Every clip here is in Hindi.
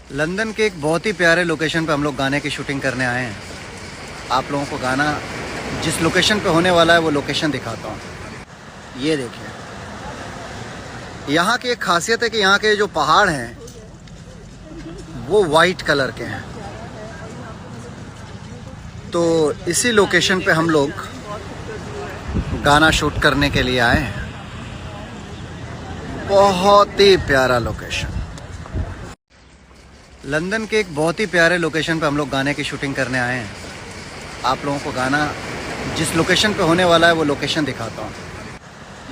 लंदन के एक बहुत ही प्यारे लोकेशन पे हम लोग गाने की शूटिंग करने आए हैं। आप लोगों को गाना जिस लोकेशन पे होने वाला है वो लोकेशन दिखाता हूँ। ये देखिए, यहाँ की एक खासियत है कि यहाँ के जो पहाड़ हैं वो वाइट कलर के हैं। तो इसी लोकेशन पे हम लोग गाना शूट करने के लिए आए हैं। बहुत ही प्यारा लोकेशन। लंदन के एक बहुत ही प्यारे लोकेशन पे हम लोग गाने की शूटिंग करने आए हैं। आप लोगों को गाना जिस लोकेशन पे होने वाला है वो लोकेशन दिखाता हूँ।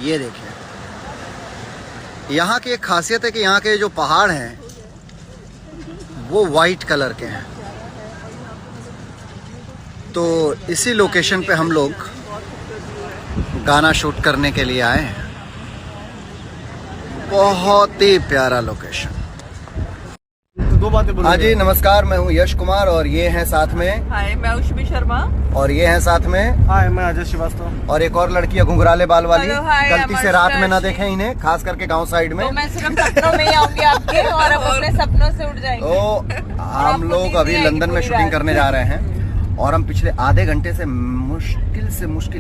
ये देखिए, यहाँ की एक खासियत है कि यहाँ के जो पहाड़ हैं वो वाइट कलर के हैं। तो इसी लोकेशन पे हम लोग गाना शूट करने के लिए आए हैं। बहुत ही प्यारा लोकेशन। दो बातें बोलो। हाँ जी, नमस्कार, मैं हूँ यश कुमार और ये हैं साथ में। हाय, मैं उष्मी शर्मा। और ये हैं साथ में। हाय, मैं अजय श्रीवास्तव। और एक और लड़की है घुंघराले बाल वाली। हेलो, हाय, गलती से रात में ना देखें इन्हें, खास करके गांव साइड में। तो मैं सिर्फ सपनों में ही आऊंगी आपके और अब अपने सपनों से उठ जाएंगे। तो हम लोग अभी लंदन में शूटिंग करने जा रहे हैं और हम पिछले आधे घंटे से मुश्किल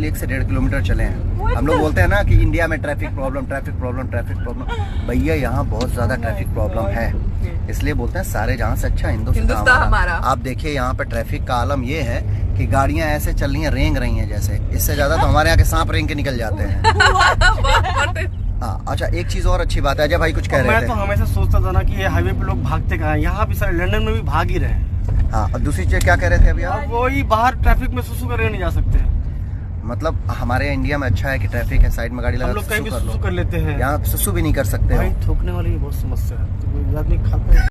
1 से 1.5 किलोमीटर चले हैं। हम लोग बोलते हैं ना कि इंडिया में ट्रैफिक प्रॉब्लम। भैया यहाँ बहुत ज्यादा ट्रैफिक प्रॉब्लम है, इसलिए बोलते हैं सारे जहाँ से अच्छा हिंदुस्तान हमारा। आप देखिए यहाँ पे ट्रैफिक का आलम ये है कि गाड़ियाँ ऐसे चल रही हैं, रेंग रही हैं जैसे। इससे ज्यादा तो हमारे यहाँ के सांप रेंग के निकल जाते हैं। हाँ, अच्छा, एक चीज और अच्छी बात है, अजय भाई कुछ कह रहे थे। मैं तो हमेशा सोचता था ना कि ये हाईवे पे लोग भागते कहाँ हैं। यहाँ भी सारे लंदन में भी भाग ही रहे हैं। हाँ, और दूसरी चीज क्या कह रहे थे अभी आप? वही बाहर ट्रैफिक में सुसु करके नहीं जा सकते। मतलब हमारे इंडिया में अच्छा है कि ट्रैफिक है, साइड में गाड़ी लगा हम लोग कहीं भी सुसु कर लेते हैं। यहाँ सुसु भी नहीं कर सकते। भाई थूकने वाली बहुत समस्या है, तो आदमी खाता है।